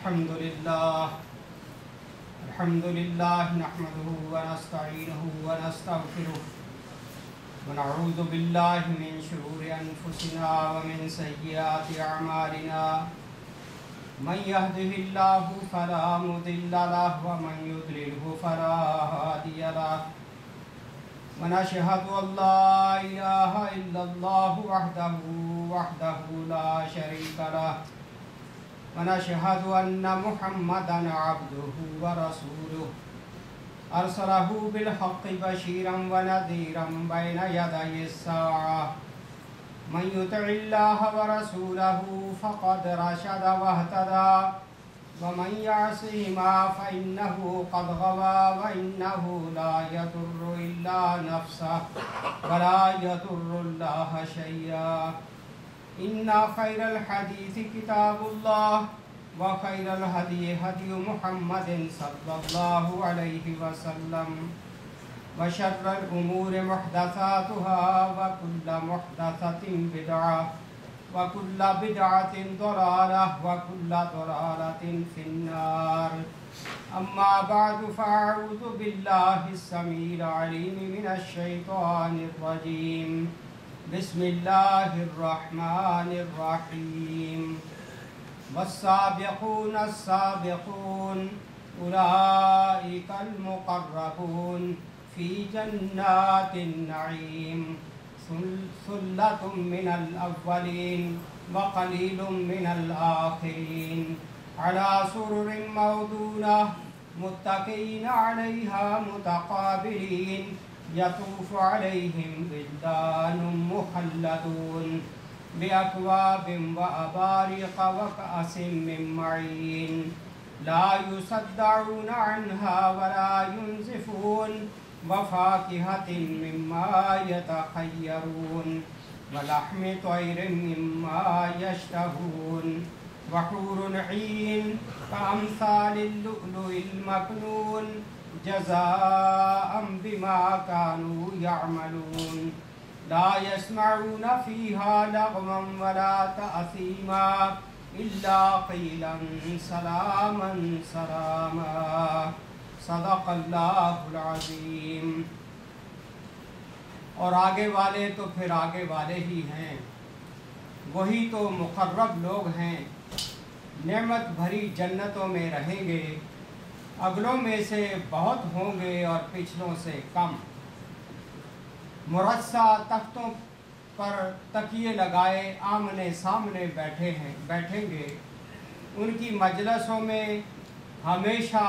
الحمد لله نحمده ونستعينه ونستغفره ونعوذ بالله من شرور أنفسنا ومن سيئات أعمالنا من يهده الله فلا مضل له ومن يضلله فلا هادي له ونشهد أن لا إله إلا الله وحده لا شريك له ونشهد أن محمدًا عبده ورسوله أرسله بالحق بشيرا ونذيرا بين يدي الساعة من يطع الله ورسوله فقد رشد واهتدى ومن يعصهما فإنه قد غوى وإنه لا يضر إلا نفسه ولا يضر الله شيئا إن خير الحديث كتاب الله وخير الهدي هدي محمد صلى الله عليه وسلم وشر الأمور محدثاتها وكل محدثة بدعة وكل بدعة ضلالة وكل ضلالة في النار أما بعد فأعوذ بالله السميع العليم من الشيطان الرجيم بسم الله الرحمن الرحيم والسابقون السابقون أولئك المقربون في جنات النعيم ثلة من الأولين وقليل من الآخرين على سرر موضونة متكئين عليها متقابلين يطوف عليهم ولدان مخلدون بأكواب وأباريق وكأس من معين لا يصدعون عنها ولا ينزفون وفاكهة مما يتخيرون ولحم طير مما يشتهون وحور عين كأمثال اللؤلؤ المكنون جزاء بما كانوا يعملون لا يسمعون فيها لغوا ولا تأثيما إلا قيلا سلاما سلاما صدق اللہ العظیم۔ اور آگے والے تو پھر آگے والے ہی ہیں، وہی تو مقرب لوگ ہیں، نعمت بھری جنتوں میں رہیں گے، اگلوں میں سے بہت ہوں گے اور پچھلوں سے کم، مرصع تختوں پر تکیے لگائے آمنے سامنے بیٹھیں گے، ان کی مجلسوں میں ہمیشہ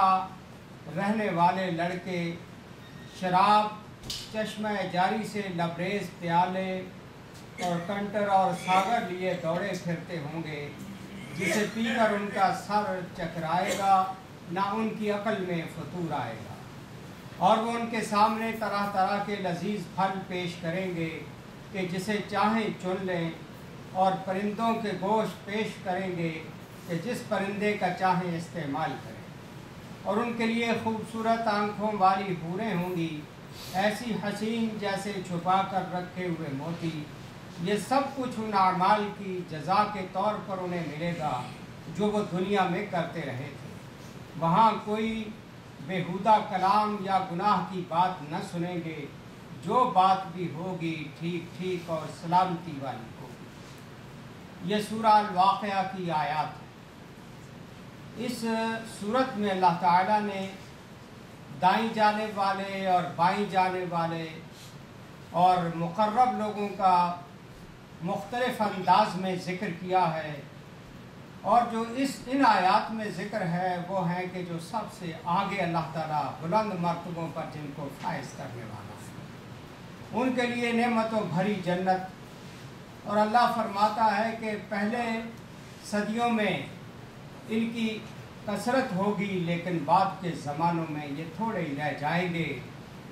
رہنے والے لڑکے شراب چشمہ جاری سے لبریز پیالے اور کنٹر اور ساگر لیے دوڑے پھرتے ہوں گے، جسے پی کر ان کا سر چکرائے گا، نہ ان کی عقل میں فطور آئے گا، اور وہ ان کے سامنے طرح طرح کے لذیذ پھل پیش کریں گے کہ جسے چاہیں چن لیں، اور پرندوں کے گوشت پیش کریں گے کہ جس پرندے کا چاہیں استعمال کریں، اور ان کے لیے خوبصورت آنکھوں والی حوریں ہوں گی، ایسی حسین جیسے چھپا کر رکھے ہوئے موتی۔ یہ سب کچھ ان اعمال کی جزا کے طور پر انہیں ملے گا جو وہ دنیا میں کرتے رہے تھے۔ وہاں کوئی بیہودہ کلام یا گناہ کی بات نہ سنیں گے، جو بات بھی ہوگی ٹھیک ٹھیک اور سلامتی والی ہوگی۔ یہ سورہ الواقعہ کی آیات ہے۔ اس صورت میں اللہ تعالیٰ نے دائیں جانب والے اور بائیں جانب والے اور مقرب لوگوں کا مختلف انداز میں ذکر کیا ہے، اور جو ان آیات میں ذکر ہے وہ ہیں کہ جو سب سے آگے اللہ تعالیٰ بلند مرتبوں پر جن کو فائز کرنے والا ہے، ان کے لیے نعمتوں بھری جنت۔ اور اللہ فرماتا ہے کہ پہلے صدیوں میں ان کی کثرت ہوگی، لیکن بعد کے زمانوں میں یہ تھوڑے ہی رہ جائیں گے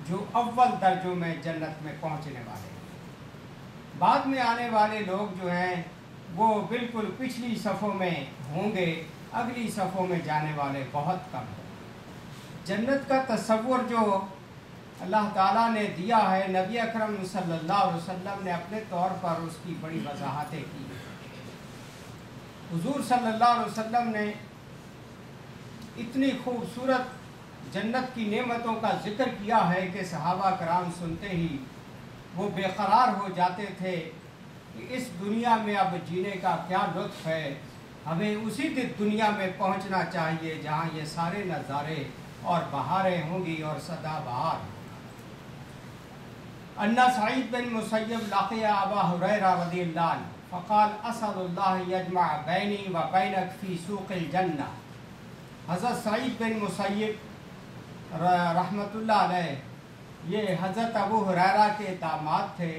جو اول درجوں میں جنت میں پہنچنے والے ہیں۔ بعد میں آنے والے لوگ جو ہیں وہ بالکل پچھلی صفوں میں ہوں گے، اگلی صفوں میں جانے والے بہت کم ہیں۔ جنت کا تصور جو اللہ تعالیٰ نے دیا ہے، نبی اکرم صلی اللہ علیہ وسلم نے اپنے طور پر اس کی بڑی وضاحتیں کی۔ حضور صلی اللہ علیہ وسلم نے इतनी खूबसूरत जन्नत की नेमतों का जिक्र किया है कि सहाबा कराम सुनते ही वो बेकरार हो जाते थे कि इस दुनिया में अब जीने का क्या लुत्फ़ है, हमें उसी दुनिया में पहुंचना चाहिए जहां ये सारे नज़ारे और बहारें होंगी और सदा बहार। अन्ना सईद बिन मुसय्यब लाक़िया अबा हुरैरा रज़ियल्लाहु अन्हु फ़क़ाल असअलुल्लाह यजमा बैनी व बैनक फ़ी सूक़िल जन्नह। हज़रत सईद बिन मुसय्यब रहमतुल्लाह अलैह ये हज़रत अबू हुरैरा के दामाद थे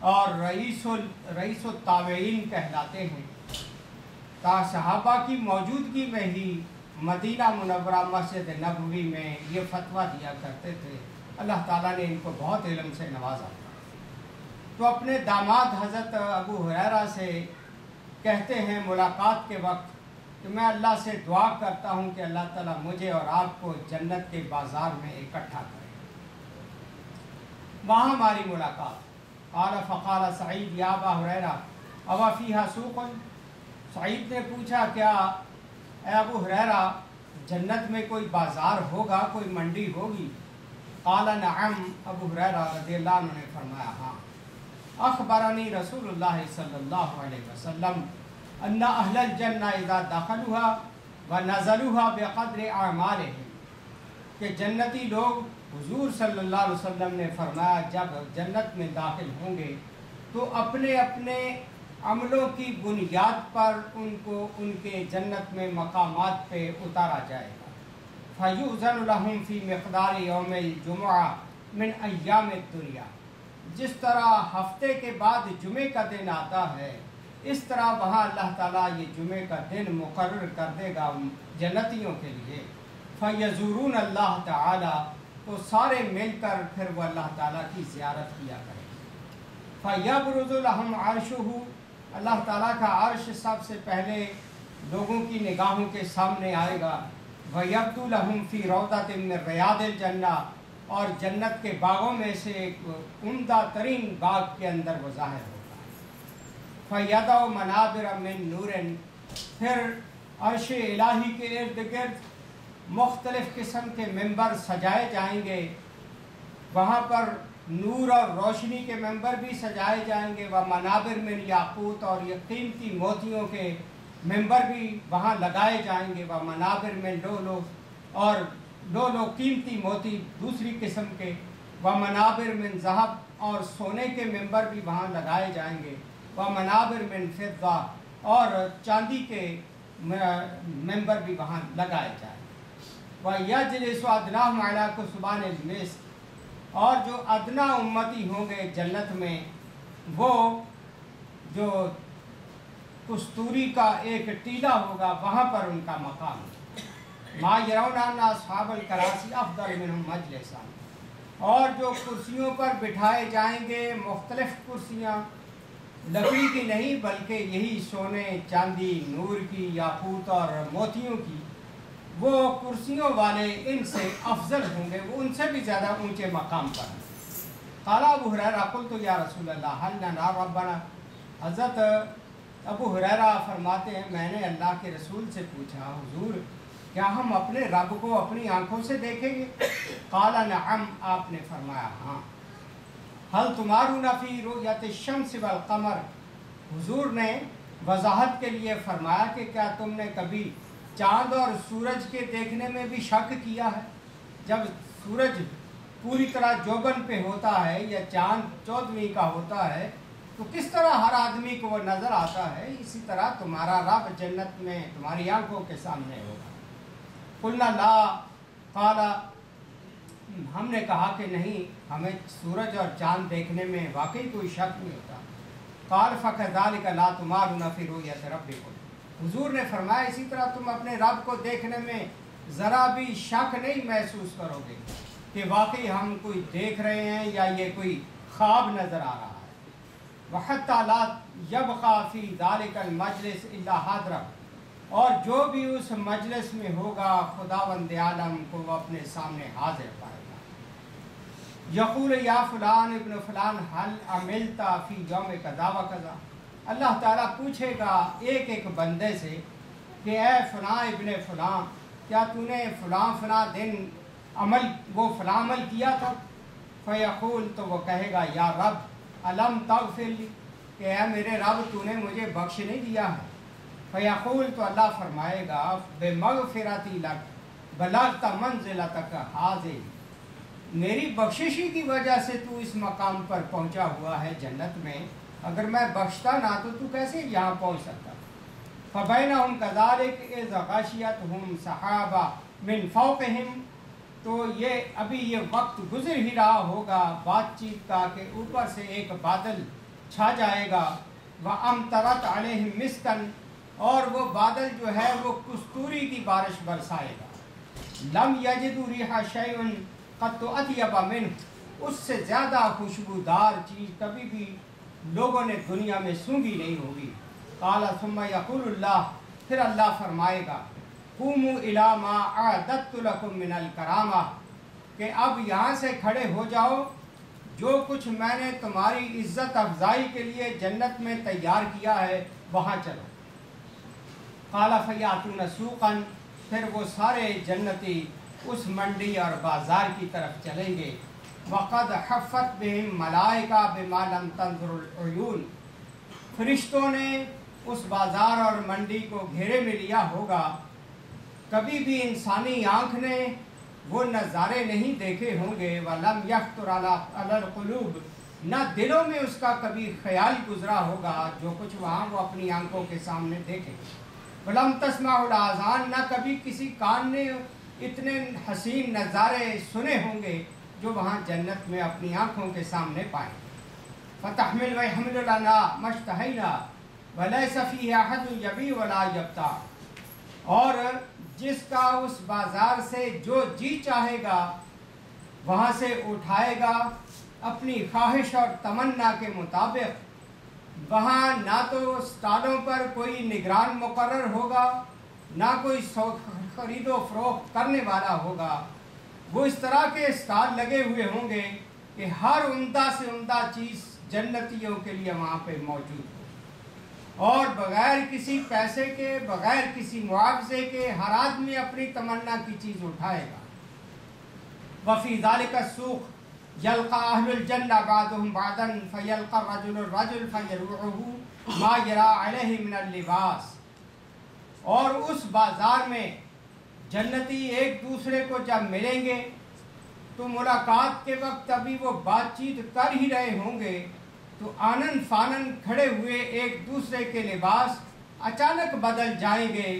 और रईसुल ताबईन कहलाते हैं। सहाबा की मौजूदगी में ही मदीना मुनव्वरा मस्जिद नबवी में ये फतवा दिया करते थे। अल्लाह ताला ने इनको बहुत इल्म से नवाजा। तो अपने दामाद हज़रत अबू हुरैरा से कहते हैं मुलाकात के वक्त कि मैं अल्लाह से दुआ करता हूँ कि अल्लाह ताला मुझे और आपको जन्नत के बाज़ार में इकट्ठा करे। वहाँ हमारी मुलाकात। क़ाल फ़क़ाल सईद या अबा हुरैरा अवा फ़ीहा सूक़ुन। सईद ने पूछा क्या ए अबू हुरैरा जन्नत में कोई बाज़ार होगा, कोई मंडी होगी? क़ाल नअम। अबू हुरैरा रज़ियल्लाहु अन्हु ने फरमाया हाँ। अख़बरनी रसूलुल्लाह सल्लल्लाहु अलैहि वसल्लम अन्ना अहलल जन्नह इज़ा दख़लूहा व नज़लूहा बिक़द्रि अअमालिहिम कि जन्नती लोग हुज़ूर सल्लल्लाहु अलैहि वसल्लम ने फरमाया जब जन्नत में दाखिल होंगे तो अपने अपने अमलों की बुनियाद पर उनको उनके जन्नत में मकामात पे उतारा जाएगा। फ़युज़नु लहुम फ़ी मिक़दारि यौमिल जुमुआ मिन अय्यामिद दुनिया। जिस तरह हफ्ते के बाद जुमे का दिन आता है, इस तरह वहाँ अल्लाह ताला ये जुमे का दिन मुकर्रर कर देगा जन्नतियों के लिए। फ़यज़ूरून अल्लाह ताला, तो सारे मिलकर फिर वो अल्लाह ताला की ज़ियारत किया करेंगे। फ़यब्रुज़ु लहुम अर्शुहु, अल्लाह ताला का अर्श सबसे पहले लोगों की निगाहों के सामने आएगा। वयब्दु लहुम फ़ी रौज़तिन मिन रियादिल जन्नह, और जन्नत के बागों में से एक उम्दा तरीन बाग के अंदर वो ज़ाहिर होगा। फ़यदअ मनाबिर मिन नूरिन, फिर अर्श इलाही के इर्द गिर्द मुख्तलिफ़ किस्म के मेंबर सजाए जाएंगे। वहाँ पर नूर और रोशनी के मेंबर भी सजाए जाएंगे। व मनाबिर मिन याकूत, और ये कीमती मोतियों के मेंबर भी वहाँ लगाए जाएंगे। व मनाबिर मिन लोलो, और लोलो कीमती मोती दूसरी किस्म के। व मनाबिर मिन ज़हब, और सोने के मेंबर भी वहाँ लगाए जाएंगे। व मनाबिर मिन फिद्दा, और चांदी के मेंबर भी वहाँ लगाए जाएंगे। व यजलिसु अदनाहुम अला कुसबानिल मिस्क, और जो अदना उम्मती होंगे जन्नत में, वो जो कस्तूरी का एक टीला होगा वहाँ पर उनका मकाम। मा यरौना अन्ना अस्हाबल करासी अफ़दल मिनहुम मजलिसा, और जो कुर्सियों पर बिठाए जाएंगे, मुख्तलिफ़ कुर्सियाँ लकड़ी की नहीं बल्कि यही सोने चांदी नूर की याकूत और मोतियों की, वो कुर्सियों वाले इनसे अफजल होंगे, वो उनसे भी ज़्यादा ऊंचे मकाम पर हैं। क़ाल अबू हुरैरा क़ुल्तु या रसूल अल्लाह हल नरा रब्बना। हज़रत अबू हुरैरा फरमाते हैं मैंने अल्लाह के रसूल से पूछा हुजूर क्या हम अपने रब को अपनी आंखों से देखेंगे? क़ाल नअम, आपने फरमाया हाँ। हल तुमारूना फ़ी रुयति शम्स वल क़मर, हुजूर ने वजाहत के लिए फरमाया कि क्या तुमने कभी चाँद और सूरज के देखने में भी शक किया है? जब सूरज पूरी तरह जोबन पे होता है या चाँद 14वीं का होता है तो किस तरह हर आदमी को वो नज़र आता है, इसी तरह तुम्हारा रब जन्नत में तुम्हारी आंखों के सामने होगा। कुल्ना ला, काला, हमने कहा कि नहीं, हमें सूरज और चाँद देखने में वाकई कोई शक नहीं होता। काल फ़कज़ालिका ला तुमारूना फ़ी रुयति रब्बिकुम, हुजूर ने फरमाया इसी तरह तुम अपने रब को देखने में ज़रा भी शक नहीं महसूस करोगे कि वाकई हम कोई देख रहे हैं या ये कोई ख्वाब नज़र आ रहा है। वहत्ता ला यबक़ा फ़ी ज़ालिकल मजलिस इल्ला हादिरा, और जो भी उस मजलिस में होगा खुदावंद आलम को वो अपने सामने हाजिर पाएगा। यक़ूल या फ़ुलान इब्न फ़ुलान हल अमिलता फ़ी यौम कज़ा व कज़ा, अल्लाह ताला पूछेगा एक एक बंदे से कि ए फ़लाँ इब्न फ़लाँ क्या तूने फ़लाँ फ़लाँ दिन वो फ़लाँ अमल किया था? फ़यक़ूल, तो वो कहेगा या रब अलम तग़फ़िर ली, कि ऐ मेरे रब तूने मुझे बख्श नहीं दिया है। फ़यक़ूल, तो अल्लाह फरमाएगा बेमग़फ़िरती लक बलग़त मंज़िलतक हाज़िही, मेरी बख्शिशी की वजह से तू इस मकाम पर पहुंचा हुआ है जन्नत में, अगर मैं बख्शता ना तो तू कैसे यहाँ पहुंच सकता? फ़बैनहुम कज़ालिक इज़ गशियतहुम सहाबा मिन फ़ौक़िहिम, तो ये अभी ये वक्त गुज़र ही रहा होगा बातचीत का कि ऊपर से एक बादल छा जाएगा। व अमतरत अलैहिम मिस्कन, और वो बादल जो है वो कस्तूरी की बारिश बरसाएगा। लम यजिदू रिहा शैउन क़त्तु अत्यब मिन्हु, उससे ज़्यादा खुशबूदार चीज़ कभी भी लोगों ने दुनिया में सूंघी नहीं होगी। क़ाला सुम्मा यक़ूलुल्लाह, फिर अल्लाह फरमाएगा क़ूमू इला मा अअदत्तु लकुम मिनल करामा, कि अब यहाँ से खड़े हो जाओ, जो कुछ मैंने तुम्हारी इज़्ज़त अफजाई के लिए जन्नत में तैयार किया है वहाँ चलो। क़ाला फ़यातून सूक़न, फिर वो सारे जन्नती उस मंडी और बाज़ार की तरफ चलेंगे। वक़द हफ़्फ़त बिहिम मलाइका बिमा लम तंज़ुरुल उयून, फरिश्तों ने उस बाज़ार और मंडी को घेरे में लिया होगा, कभी भी इंसानी आँख ने वो नज़ारे नहीं देखे होंगे। वलम यख़्तर अलल क़ुलूब, न दिलों में उसका कभी ख्याल गुज़रा होगा जो कुछ वहाँ वो अपनी आंखों के सामने देखे। वलम तस्माउल आज़ान, न कभी किसी कान ने इतने हसीन नज़ारे सुने होंगे जो वहाँ जन्नत में अपनी आँखों के सामने पाए। फ़तहमिल व यहमिलु लना मश्तहैना वलैसा फ़ीहा अहदुन यबी वला यब्ता, और जिसका उस बाज़ार से जो जी चाहेगा वहाँ से उठाएगा अपनी ख्वाहिश और तमन्ना के मुताबिक। वहाँ ना तो स्टॉलों पर कोई निगरान मुकर्रर होगा, ना कोई खरीदो फरोख्त करने वाला होगा। वो इस तरह के स्टॉल लगे हुए होंगे कि हर उम्दा से उम्दा चीज़ जन्नतियों के लिए वहाँ पे मौजूद हो, और बग़ैर किसी पैसे के, बग़ैर किसी मुआवजे के हर आदमी अपनी तमन्ना की चीज़ उठाएगा। वफ़ी ज़ालिका सूक़ यल्क़ा अहलुल जन्नह बादुहुम बादन फ़यल्क़ा रजुलुर रजुल फ़यरुहु मा यरा अलैहि मिनल लिबास, और उस बाज़ार में जन्नती एक दूसरे को जब मिलेंगे तो मुलाकात के वक्त अभी वो बातचीत कर ही रहे होंगे तो आनन फानन खड़े हुए एक दूसरे के लिबास अचानक बदल जाएंगे।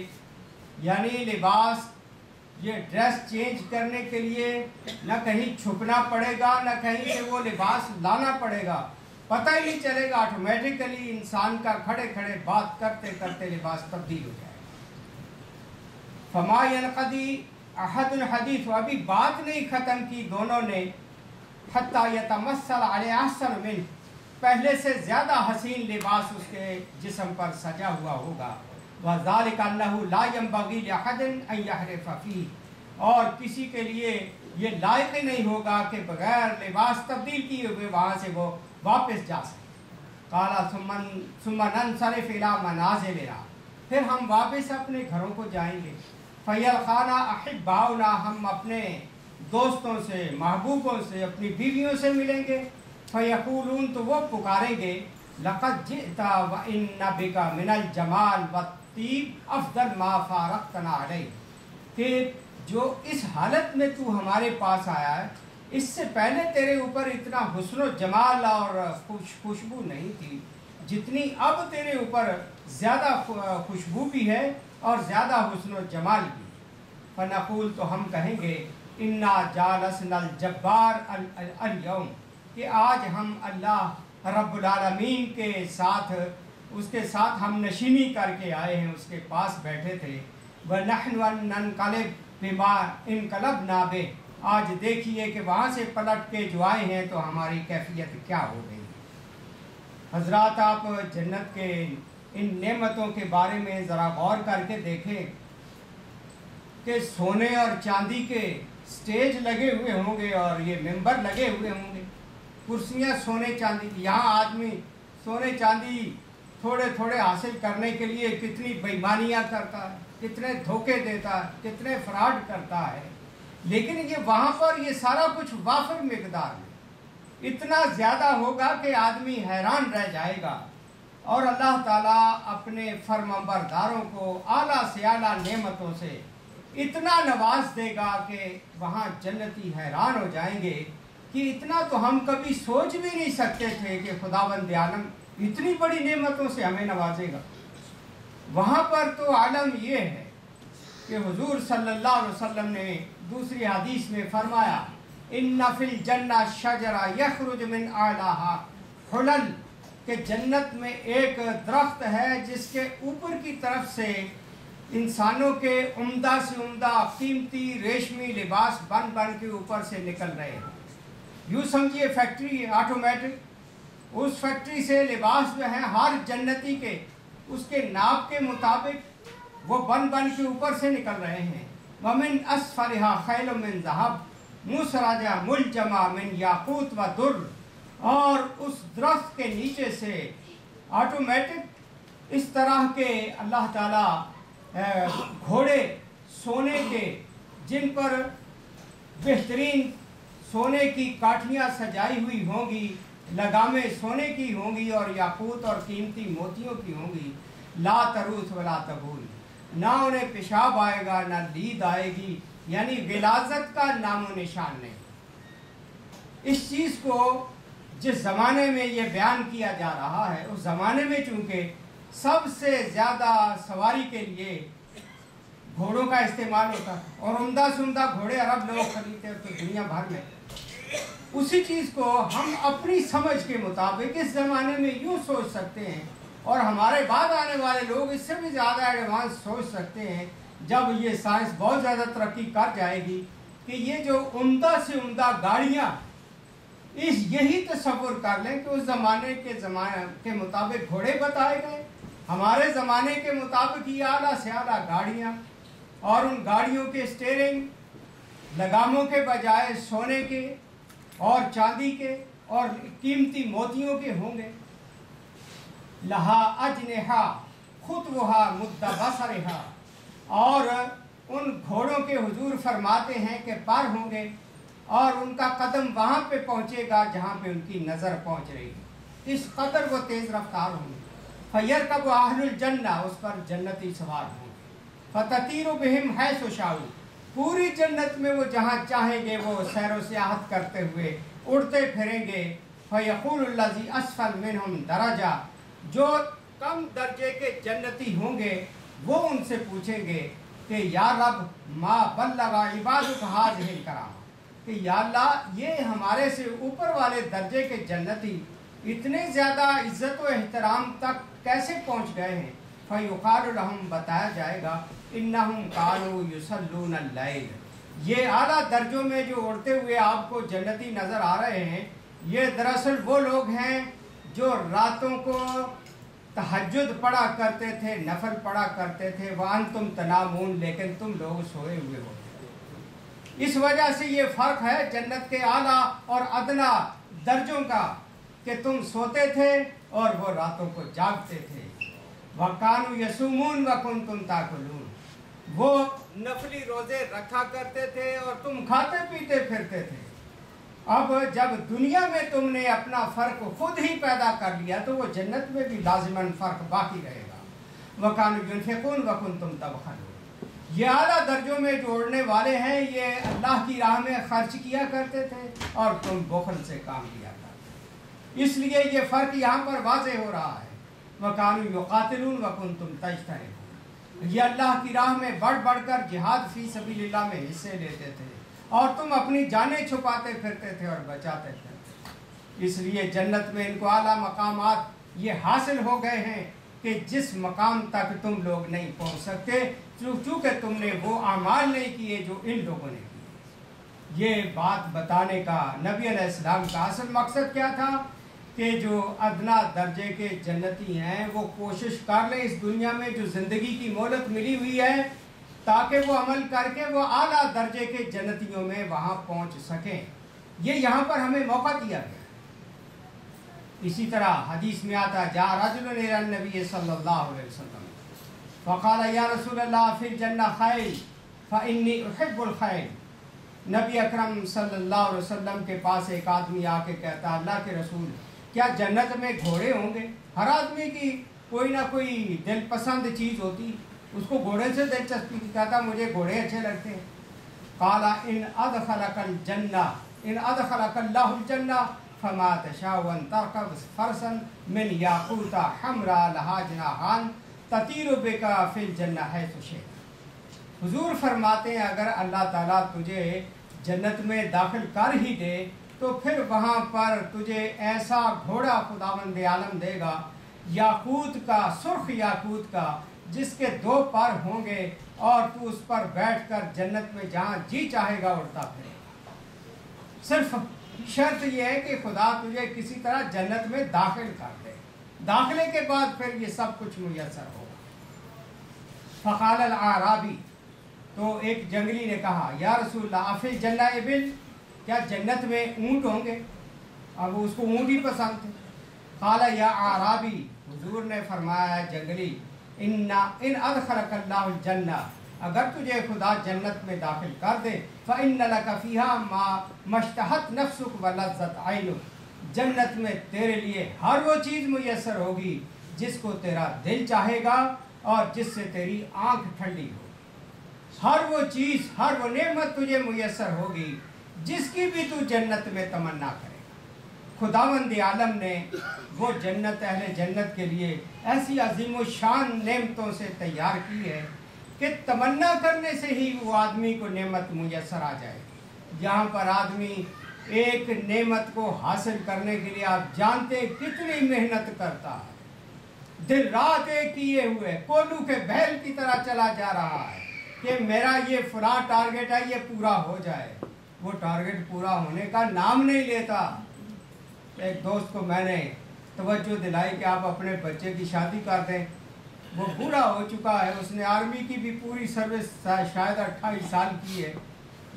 यानी लिबास, ये ड्रेस चेंज करने के लिए न कहीं छुपना पड़ेगा, न कहीं से वो लिबास लाना पड़ेगा, पता ही नहीं चलेगा, ऑटोमेटिकली इंसान का खड़े खड़े बात करते करते लिबास तब्दील हो जाएगा। फमा यनक़दी अहदुन हदीस, अभी बात नहीं ख़त्म की दोनों ने, हत्ता यतमस्सल अलैहि अहसन मिन, पहले से ज़्यादा हसीन लिबास उसके जिस्म पर सजा हुआ होगा। वज़ालिका अन्नहु ला यंबग़ी लिअहदिन अन यहरिफ़ फ़ीह, और किसी के लिए ये लायक ही नहीं होगा कि बग़ैर लिबास तब्दील किए हुए वहाँ से वो वापस जा सके। क़ाला सुम्मा नंसरिफ़ इला मनाज़िलिना, फिर हम वापस अपने घरों को जाएंगे। फ़यल्क़ाना अहिब्बाउना, हम अपने दोस्तों से, महबूबों से, अपनी बीवियों से मिलेंगे। फ़यक़ूलून, तो वो पुकारेंगे लक़द जिअता व इन्ना बिका मिनल जमाल व तीब अफ़ज़ल मा फ़ारक़तना अलैहि, कि जो इस हालत में तू हमारे पास आया है, इससे पहले तेरे ऊपर इतना हुस्न व जमाल और खुशबू नहीं थी जितनी अब तेरे ऊपर ज़्यादा खुशबू भी है और ज़्यादा हुस्न व जमाल भी। फ़नक़ूल, तो हम कहेंगे इन्ना जालसनल जब्बार अल-यौम, कि आज हम अल्लाह रब्बुल आलमीन के साथ, उसके साथ हम नशीनी करके आए हैं, उसके पास बैठे थे। व नहनु ननक़लिब बिमा इनक़लबना बिह, आज देखिए कि वहाँ से पलट के जो आए हैं तो हमारी कैफियत क्या हो गई। हज़रात, आप जन्नत के इन नेमतों के बारे में ज़रा गौर करके देखें कि सोने और चांदी के स्टेज लगे हुए होंगे और ये मेंबर लगे हुए होंगे, कुर्सियाँ सोने चांदी की, यहाँ आदमी सोने चांदी थोड़े थोड़े हासिल करने के लिए कितनी बेईमानियाँ करता है, कितने धोखे देता है, कितने फ्रॉड करता है, लेकिन ये वहाँ पर ये सारा कुछ वाफिर मिकदार में इतना ज़्यादा होगा कि आदमी हैरान रह जाएगा। और अल्लाह ताला अपने फरमाबरदारों को आला से आला नेमतों से इतना नवाज देगा कि वहाँ जन्नती हैरान हो जाएंगे कि इतना तो हम कभी सोच भी नहीं सकते थे कि खुदावंद आलम इतनी बड़ी नेमतों से हमें नवाजेगा। वहाँ पर तो आलम ये है कि हुजूर सल्लल्लाहु अलैहि वसल्लम ने दूसरी हदीस में फरमाया, इन्ना फिल जन्ना शजरा यखरुज मिन आलाहा हुलल, कि जन्नत में एक दरख्त है जिसके ऊपर की तरफ से इंसानों के उम्दा से उम्दा कीमती रेशमी लिबास बन बन के ऊपर से निकल रहे हैं। यूँ समझिए फैक्ट्री ऑटोमेटिक, उस फैक्ट्री से लिबास जो है हर जन्नती के उसके नाप के मुताबिक वो बन बन के ऊपर से निकल रहे हैं। वमिन अस्फलिहा खैल मिन ज़हब मुसराजा मुलजमा मिन याकूत व दुर्र, और उस दरख्त के नीचे से ऑटोमेटिक इस तरह के अल्लाह ताला घोड़े सोने के, जिन पर बेहतरीन सोने की काठियाँ सजाई हुई होंगी, लगामें सोने की होंगी और याकूत और कीमती मोतियों की होंगी। ला तरूथ वला तबूल, ना उन्हें पेशाब आएगा ना नींद आएगी, यानी विलाजत का नामो निशान नहीं। इस चीज़ को जिस ज़माने में ये बयान किया जा रहा है, उस ज़माने में चूँकि सबसे ज़्यादा सवारी के लिए घोड़ों का इस्तेमाल होता है और उम्दा से उम्दा घोड़े अरब लोग खरीदते हैं तो दुनिया भर में, उसी चीज़ को हम अपनी समझ के मुताबिक इस ज़माने में यूँ सोच सकते हैं, और हमारे बाद आने वाले लोग इससे भी ज़्यादा एडवांस सोच सकते हैं जब ये साइंस बहुत ज़्यादा तरक्की कर जाएगी, कि ये जो उम्दा से उम्दा गाड़ियाँ, इस यही तस्वुर कर लें कि उस ज़माने के मुताबिक घोड़े बताए गए, हमारे ज़माने के मुताबिक ये आला से आला गाड़ियाँ, और उन गाड़ियों के स्टीयरिंग लगामों के बजाय सोने के और चांदी के और कीमती मोतियों के होंगे। लहा अजनेहा खुतवहा मुद्दा बसरहा, और उन घोड़ों के हुजूर फरमाते हैं कि पर होंगे और उनका कदम वहाँ पे पहुँचेगा जहाँ पे उनकी नज़र पहुँच रही है, इस कदर वो तेज़ रफ्तार होंगे। फयर कब अहलुल जन्ना, उस पर जन्नती सवार होंगे। फततीरु बिहिम है सुशाऊ, पूरी जन्नत में वो जहाँ चाहेंगे वो सैरो सियाहत करते हुए उड़ते फिरेंगे। फयक़ूलुल्लज़ी अस्फल मिनहुम दरजा, जो कम दर्जे के जन्नती होंगे वो उनसे पूछेंगे कि या रब मा बल्लगा इबादुक हाज़िहिल कराम, कि या अल्लाह ये हमारे से ऊपर वाले दर्जे के जन्नती इतने ज़्यादा इज़्ज़त व एहतराम तक कैसे पहुँच गए हैं। फ़युक़ालु लहुम, बताया जाएगा, इन्नहुम कानू युसल्लून अल-लैल, ये आला दर्जों में जो उड़ते हुए आपको जन्नती नज़र आ रहे हैं, ये दरअसल वो लोग हैं जो रातों को तहज्जुद पढ़ा करते थे, नफल पढ़ा करते थे। वान तुम तनामून, लेकिन तुम लोग सोए हुए हो। इस वजह से ये फ़र्क है जन्नत के आला और अदना दर्जों का, कि तुम सोते थे और वो रातों को जागते थे। वकानु यसुमून वकुंतुम ताकुलून, वो नफली रोज़े रखा करते थे और तुम खाते पीते फिरते थे। अब जब दुनिया में तुमने अपना फ़र्क खुद ही पैदा कर लिया तो वो जन्नत में भी लाजिमन फ़र्क बाकी रहेगा। वकानु युनफ़िक़ून वकुंतुम तबख़लून, ये आला दर्जों में जोड़ने वाले हैं, ये अल्लाह की राह में खर्च किया करते थे और तुम बुख़ल से काम लिया करते। इसलिए ये फ़र्क यहाँ पर वाज़ेह हो रहा है। वकानु युक़ातिलून वकुंतुम तजतनिबून, ये अल्लाह की राह में बढ़ बढ़ कर जिहाद फ़ी सबीलिल्लाह में हिस्से लेते थे और तुम अपनी जानें छुपाते फिरते थे और बचाते फिरते। इसलिए जन्नत में इनको आला मकामात ये हासिल हो गए हैं कि जिस मकाम तक तुम लोग नहीं पहुँच सकते, चूँकि तुमने वो आमाल नहीं किए जो इन लोगों ने किए। ये बात बताने का नबी अलैहिस्सलाम का असल मकसद क्या था, कि जो अदना दर्जे के जन्नती हैं वो कोशिश कर लें इस दुनिया में जो ज़िंदगी की मोहलत मिली हुई है, ताकि वो अमल करके वो आला दर्जे के जन्नतियों में वहाँ पहुँच सकें। ये यहाँ पर हमें मौका दिया गया। इसी तरह हदीस में आता जा रजुलन इला नबी सल्लल्लाहु अलैहि वसल्लम फ़क़ाल या रसूलल्लाह फ़िल जन्नह खैल फ़इन्नी उहिब्बुल खैल। नबी अकरम सल्लल्लाहु अलैहि वसल्लम के पास एक आदमी आके कहता, अल्लाह के रसूल, क्या जन्नत में घोड़े होंगे? हर आदमी की कोई ना कोई दिल पसंद चीज़ होती, उसको घोड़े से दिलचस्पी थी। कहता मुझे घोड़े अच्छे लगते हैं। काला इन अदखलकल्लाहुल जन्नह फमा तशाअ अन तरकब फरसन मिन याकूता हमरा लहा जनाहान ततीरु बिका फिल जन्नह हैसु शिअत। हुजूर फरमाते हैं अगर अल्लाह ताला तुझे जन्नत में दाखिल कर ही दे तो फिर वहाँ पर तुझे ऐसा घोड़ा खुदावंद आलम देगा, याकूत का, सुर्ख याकूत का, जिसके 2 पर होंगे और तू उस पर बैठकर जन्नत में जहाँ जी चाहेगा उड़ता फिरेगा। सिर्फ शर्त यह है कि खुदा तुझे किसी तरह जन्नत में दाखिल कर दे, दाखिले के बाद फिर ये सब कुछ मुयस्सर होगा। फ़क़ाल अल आराबी, तो एक जंगली ने कहा, या रसूलल्लाह अफ़िल जन्नह इबिल, क्या जन्नत में ऊँट होंगे? अब उसको ऊँट ही पसंद थे। क़ाला या आराबी, हुजूर ने फरमाया जंगली, इन अदखलकल्लाहुल जन्नह, अगर तुझे खुदा जन्नत में दाखिल कर दे फ़इन्न लका फ़ीहा मा मश्तहत नफ्सुक व लज़्ज़त ऐनुक, जन्नत में तेरे लिए हर वो चीज़ मुयस्सर होगी जिसको तेरा दिल चाहेगा और जिससे तेरी आँख ठंडी होगी। हर वो चीज़, हर वो नेमत तुझे मुयस्सर होगी जिसकी भी तू जन्नत में तमन्ना करेगा। खुदावंद आलम ने वो जन्नत अहले जन्नत के लिए ऐसी अजीम शान नेमतों से तैयार की है कि तमन्ना करने से ही वो आदमी को नेमत मुयस्सर आ जाएगी। यहाँ पर आदमी एक नेमत को हासिल करने के लिए आप जानते हैं कितनी मेहनत करता है, दिन रात एक किए हुए कोल्लू के बैल की तरह चला जा रहा है कि मेरा ये फलां टारगेट है, ये पूरा हो जाए। वो टारगेट पूरा होने का नाम नहीं लेता। एक दोस्त को मैंने तवज्जो दिलाई कि आप अपने बच्चे की शादी कर दें, वो बूढ़ा हो चुका है, उसने आर्मी की भी पूरी सर्विस शायद 28 साल की है,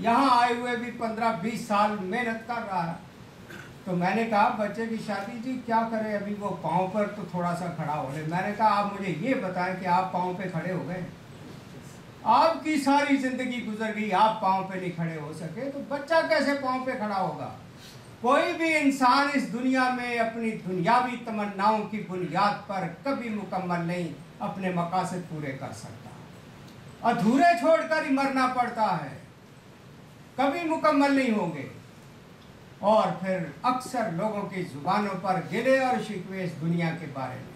यहाँ आए हुए भी 15-20 साल मेहनत कर रहा है। तो मैंने कहा बच्चे की शादी जी क्या करें, अभी वो पाँव पर तो थोड़ा सा खड़ा हो ले। मैंने कहा आप मुझे ये बताएं कि आप पाँव पे खड़े हो गए, आपकी सारी ज़िंदगी गुजर गई, आप पाँव पे नहीं खड़े हो सके, तो बच्चा कैसे पाँव पे खड़ा होगा? कोई भी इंसान इस दुनिया में अपनी दुनियावी तमन्नाओं की बुनियाद पर कभी मुकम्मल नहीं अपने मकासद पूरे कर सकता। अधूरे छोड़कर ही मरना पड़ता है, कभी मुकम्मल नहीं होंगे। और फिर अक्सर लोगों की ज़ुबानों पर गिले और शिकवे इस दुनिया के बारे में,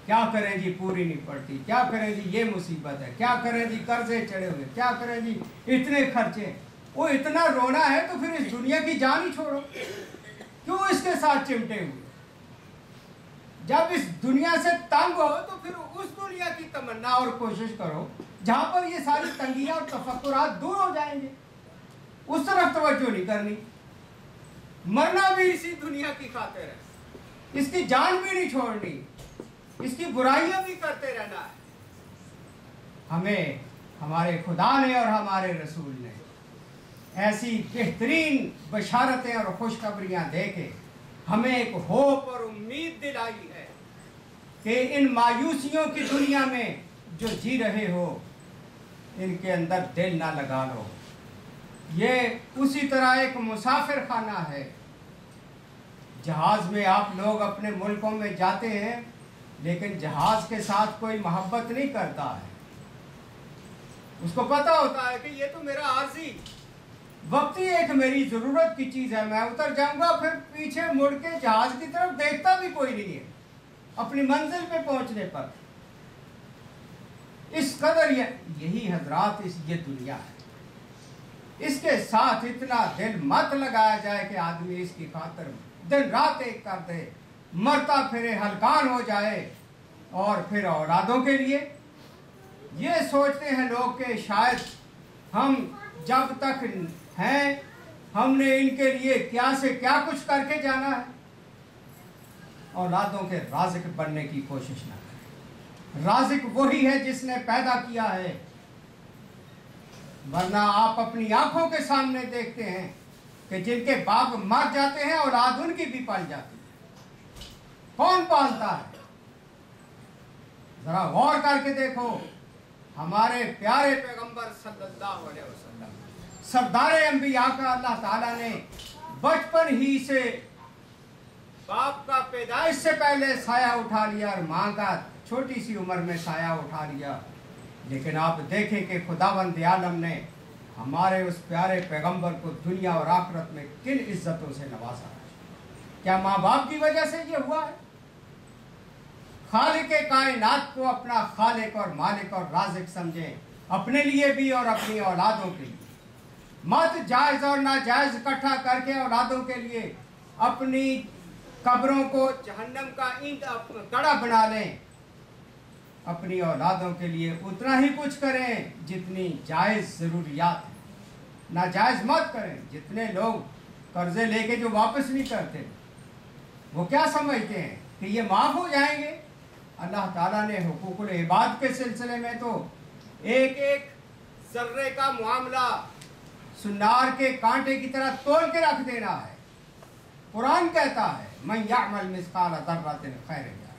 क्या करें जी पूरी नहीं पड़ती, क्या करें जी ये मुसीबत है, क्या करें जी कर्जे चढ़े हुए, क्या करें जी इतने खर्चे। वो इतना रोना है तो फिर इस दुनिया की जान ही छोड़ो, क्यों इसके साथ चिमटे हुए? जब इस दुनिया से तंग हो तो फिर उस दुनिया की तमन्ना और कोशिश करो जहां पर ये सारी तंगियां और तफक्कुरात दूर हो जाएंगे। उस तरफ तवज्जो नहीं करनी। मरना भी इसी दुनिया की खातिर है, इसकी जान भी नहीं छोड़नी, इसकी बुराइयां भी करते रहना है। हमें हमारे खुदा ने और हमारे रसूल ने ऐसी बेहतरीन बशारतें और खुशखबरियां दे के हमें एक होप और उम्मीद दिलाई है कि इन मायूसियों की दुनिया में जो जी रहे हो इनके अंदर दिल ना लगा लो। ये उसी तरह एक मुसाफिर खाना है। जहाज़ में आप लोग अपने मुल्कों में जाते हैं लेकिन जहाज़ के साथ कोई मोहब्बत नहीं करता है। उसको पता होता है कि ये तो मेरा आर्जी वक्ती एक मेरी ज़रूरत की चीज़ है, मैं उतर जाऊंगा, फिर पीछे मुड़ के जहाज़ की तरफ देखता भी कोई नहीं है अपनी मंजिल पे पहुंचने पर। इस कदर यही हजरात ये दुनिया है। इसके साथ इतना दिल मत लगाया जाए कि आदमी इसकी खातिर दिन रात एक कर दे, मरता फिरे हलकान हो जाए। और फिर औलादों के लिए ये सोचते हैं लोग कि शायद हम जब तक हैं हमने इनके लिए क्या से क्या कुछ करके जाना है। औलादों के राज़िक बनने की कोशिश ना करें। राज़िक वही है जिसने पैदा किया है, वरना आप अपनी आंखों के सामने देखते हैं कि जिनके बाप मर जाते हैं औलाद उनकी भी पल जाती है। कौन पालता है? जरा गौर करके देखो, हमारे प्यारे पैगंबर सल्लल्लाहु अलैहि वसल्लम सरदार अंबिया का अल्लाह ताला ने बचपन ही से बाप का पैदाइश से पहले साया उठा लिया और माँ का छोटी सी उम्र में साया उठा लिया। लेकिन आप देखें कि खुदावंद आलम ने हमारे उस प्यारे पैगंबर को दुनिया और आखिरत में किन इज्जतों से नवाजा है। क्या माँ बाप की वजह से ये हुआ है? खालिक कायनात को अपना खालिक और मालिक और राज़िक समझें, अपने लिए भी और अपनी औलादों के लिए। मत जायज़ और नाजायज़ इकट्ठा करके औलादों के लिए अपनी कब्रों को जहन्नम का ईंट कड़ा बना लें। अपनी औलादों के लिए उतना ही कुछ करें जितनी जायज़ ज़रूरियात है, नाजायज़ मत करें। जितने लोग कर्जे लेके जो वापस नहीं करते, वो क्या समझते हैं कि ये माफ़ हो जाएंगे? अल्लाह ताला ने हुकूकुल इबाद के सिलसिले में तो एक एक ज़र्रे का मामला सुनार के कांटे की तरह तोल के रख देना है। कुरान कहता है मन यअमल मिस्काल ज़र्रतिन खैरन यरह,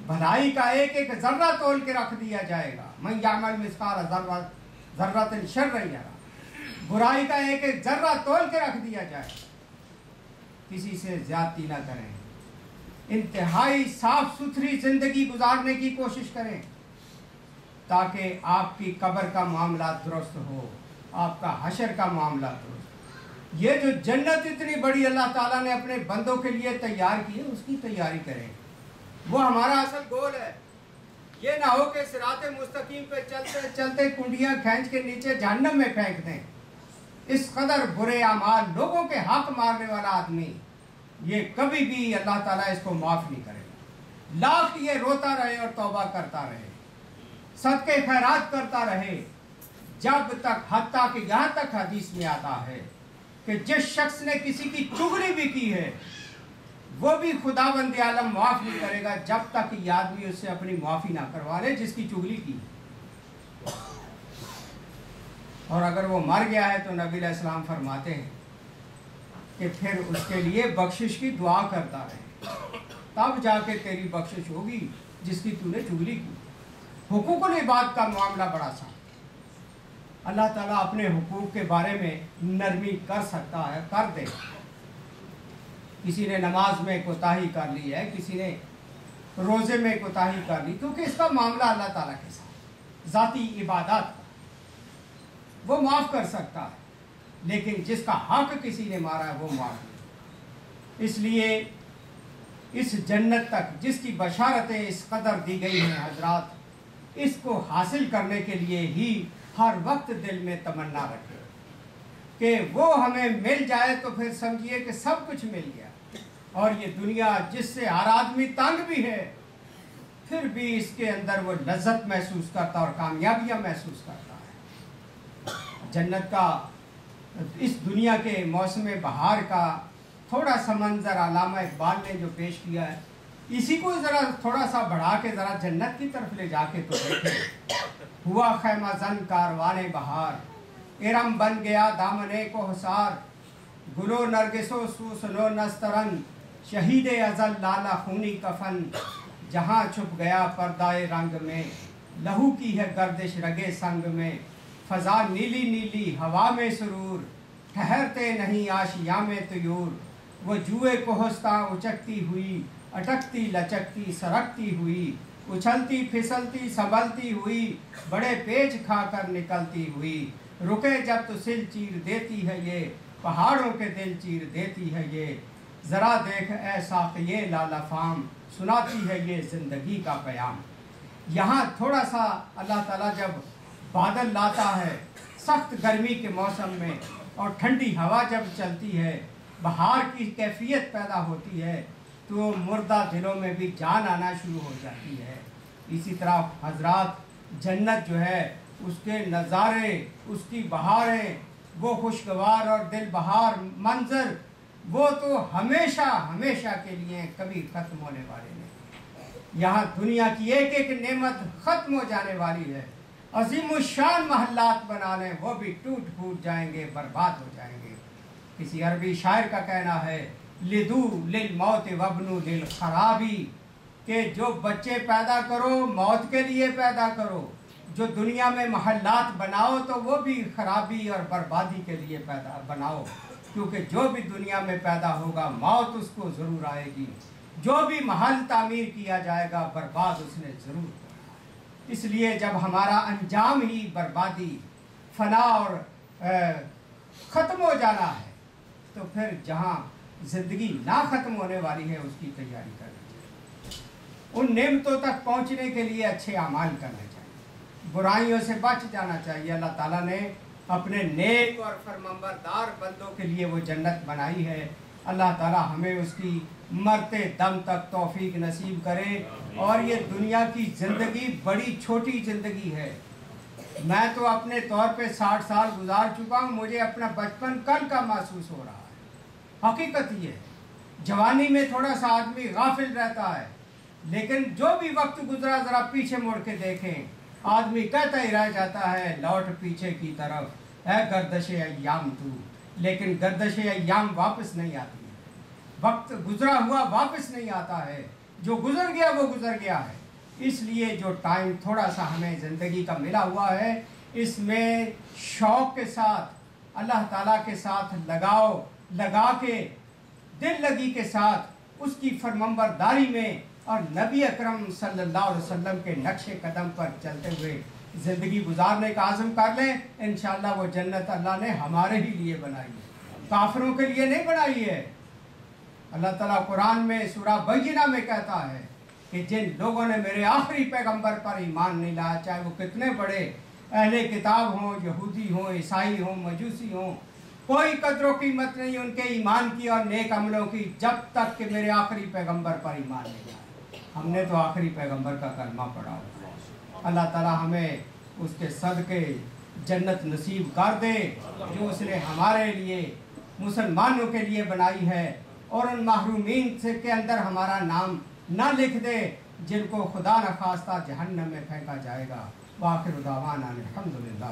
भलाई का एक एक जर्रा तोल के रख दिया जाएगा। मन यअमल मिस्काल ज़र्रतिन शर्रन यरह, बुराई का एक एक जर्रा तोल के रख दिया जाएगा। किसी से ज्यादती ना करें, इंतहाई साफ सुथरी जिंदगी गुजारने की कोशिश करें ताकि आपकी कब्र का मामला दुरुस्त हो, आपका हशर का मामला दुरुस्त। ये जो जन्नत इतनी बड़ी अल्लाह ताला ने अपने बंदों के लिए तैयार की है, उसकी तैयारी करें। वो हमारा असल गोल है। ये ना हो कि सिराते मुस्तकीम पे चलते चलते कुंडियां खींच के नीचे जहन्नम में फेंक दें। इस कदर बुरे अमाल, लोगों के हक मारने वाला आदमी, ये कभी भी अल्लाह ताला इसको माफ़ नहीं करेगा। लाख ये रोता रहे और तौबा करता रहे, सदके खैरात करता रहे, जब तक हत्ता कि यहाँ तक हदीस में आता है कि जिस शख्स ने किसी की चुगली भी की है वो भी खुदावंद आलम माफ़ नहीं करेगा जब तक ये आदमी उससे अपनी माफ़ी ना करवा ले जिसकी चुगली की। और अगर वो मर गया है तो नबी अलैहिस्सलाम फरमाते हैं कि फिर उसके लिए बख्शिश की दुआ करता रहे, तब जाके तेरी बख्शिश होगी जिसकी तूने चुगली की। हुकूकुल इबाद का मामला बड़ा सा, अल्लाह ताला अपने हुकूक के बारे में नरमी कर सकता है, कर दे। किसी ने नमाज में कोताही कर ली है, किसी ने रोज़े में कोताही कर ली, क्योंकि इसका मामला अल्लाह ताला के साथ ज़ाती इबादत का, वो माफ़ कर सकता है। लेकिन जिसका हक किसी ने मारा है वो माफ़ नहीं। इसलिए इस जन्नत तक जिसकी बशारतें इस कदर दी गई हैं हजरात, इसको हासिल करने के लिए ही हर वक्त दिल में तमन्ना रखें कि वो हमें मिल जाए तो फिर समझिए कि सब कुछ मिल गया। और ये दुनिया जिससे हर आदमी तंग भी है, फिर भी इसके अंदर वो लज्जत महसूस करता और कामयाबियाँ महसूस करता है। जन्नत का, इस दुनिया के मौसम बहार का थोड़ा सा मंजर अल्लामा इकबाल ने जो पेश किया है, इसी को ज़रा थोड़ा सा बढ़ा के ज़रा जन्नत की तरफ ले जाके तो देखें। हुआ खैमा जन कारवाने बहार, इरम बन गया दामने को हसार, गुलो नरगिसो सूसनो नस्तरन, शहीद अजल लाला खूनी कफन, जहाँ छुप गया पर्दाए रंग में, लहू की है गर्दिश रगे संग में, फ़ज़ा नीली नीली हवा में सुरूर, ठहरते नहीं आशिया में तयूर, वो जुए को हंसता उचकती हुई, अटकती लचकती सरकती हुई, उछलती फिसलती संभलती हुई, बड़े पेच खाकर निकलती हुई, रुके जब तो सिल चीर देती है ये, पहाड़ों के दिल चीर देती है ये, ज़रा देख ऐसा ये लाला फाम, सुनाती है ये ज़िंदगी का प्याम। यहाँ थोड़ा सा अल्लाह ताला जब बादल लाता है सख्त गर्मी के मौसम में और ठंडी हवा जब चलती है, बहार की कैफियत पैदा होती है, तो मुर्दा दिलों में भी जान आना शुरू हो जाती है। इसी तरह हजरात जन्नत जो है उसके नज़ारे, उसकी बहारें, वो खुशगवार और दिल बहार मंजर, वो तो हमेशा हमेशा के लिए कभी ख़त्म होने वाले नहीं। यहाँ दुनिया की एक एक नेमत ख़त्म हो जाने वाली है। अज़ीमुश्शान महल्लात बना लें, वो भी टूट फूट जाएंगे, बर्बाद हो जाएंगे। किसी अरबी शायर का कहना है लिदू लिल मौत वबनु लिल खराबी, कि जो बच्चे पैदा करो मौत के लिए पैदा करो, जो दुनिया में महल्लात बनाओ तो वो भी खराबी और बर्बादी के लिए पैदा बनाओ, क्योंकि जो भी दुनिया में पैदा होगा मौत उसको ज़रूर आएगी, जो भी महल तामीर किया जाएगा बर्बाद उसने ज़रूर होगा। इसलिए जब हमारा अंजाम ही बर्बादी, फना और ख़त्म हो जाना है, तो फिर जहाँ ज़िंदगी ना ख़त्म होने वाली है उसकी तैयारी करनी चाहिए। उन नेमतों तक पहुँचने के लिए अच्छे अमाल करने चाहिए, बुराइयों से बच जाना चाहिए। अल्लाह ताला ने अपने नेक और फरमाबरदार बंदों के लिए वो जन्नत बनाई है। अल्लाह ताला हमें उसकी मरते दम तक तौफीक नसीब करे। और ये दुनिया की ज़िंदगी बड़ी छोटी ज़िंदगी है। मैं तो अपने तौर पे 60 साल गुजार चुका हूँ, मुझे अपना बचपन कल का महसूस हो रहा है। हकीकत ये है, जवानी में थोड़ा सा आदमी गाफिल रहता है, लेकिन जो भी वक्त गुजरा ज़रा पीछे मुड़ के देखें, आदमी कहता ही रह जाता है लौट पीछे की तरफ, है गर्दशे अय्याम तू, लेकिन गर्दशे अय्याम वापस नहीं आती है। वक्त गुजरा हुआ वापस नहीं आता है, जो गुजर गया वो गुजर गया है। इसलिए जो टाइम थोड़ा सा हमें ज़िंदगी का मिला हुआ है, इसमें शौक़ के साथ अल्लाह ताला के साथ लगा के दिल लगी के साथ उसकी फरमाबरदारी में और नबी अकरम सल्लल्लाहु अलैहि वसल्लम के नक्शे कदम पर चलते हुए ज़िंदगी गुजारने का आज़म कर लें। इंशाअल्लाह वो जन्नत अल्लाह ने हमारे ही लिए बनाई है, काफिरों के लिए नहीं बनाई है। अल्लाह ताला कुरान में सूरा बय्यिना में कहता है कि जिन लोगों ने मेरे आखिरी पैगंबर पर ईमान नहीं लाया, चाहे वो कितने बड़े अहले किताब हों, यहूदी हों, ईसाई हों, मजूसी हों, कोई कदर कीमत नहीं उनके ईमान की और नेक अमलों की, जब तक कि मेरे आखिरी पैगंबर पर ईमान नहीं लाया। हमने तो आखिरी पैगंबर का कलमा पढ़ा हुआ। अल्लाह ताला हमें उसके सदके जन्नत नसीब कर दे जो उसने हमारे लिए मुसलमानों के लिए बनाई है, और उन महरूमीन से के अंदर हमारा नाम ना लिख दे जिनको खुदा न खास्ता जहन्नम में फेंका जाएगा। वाखिर दावाना अल्हम्दुलिल्लाह।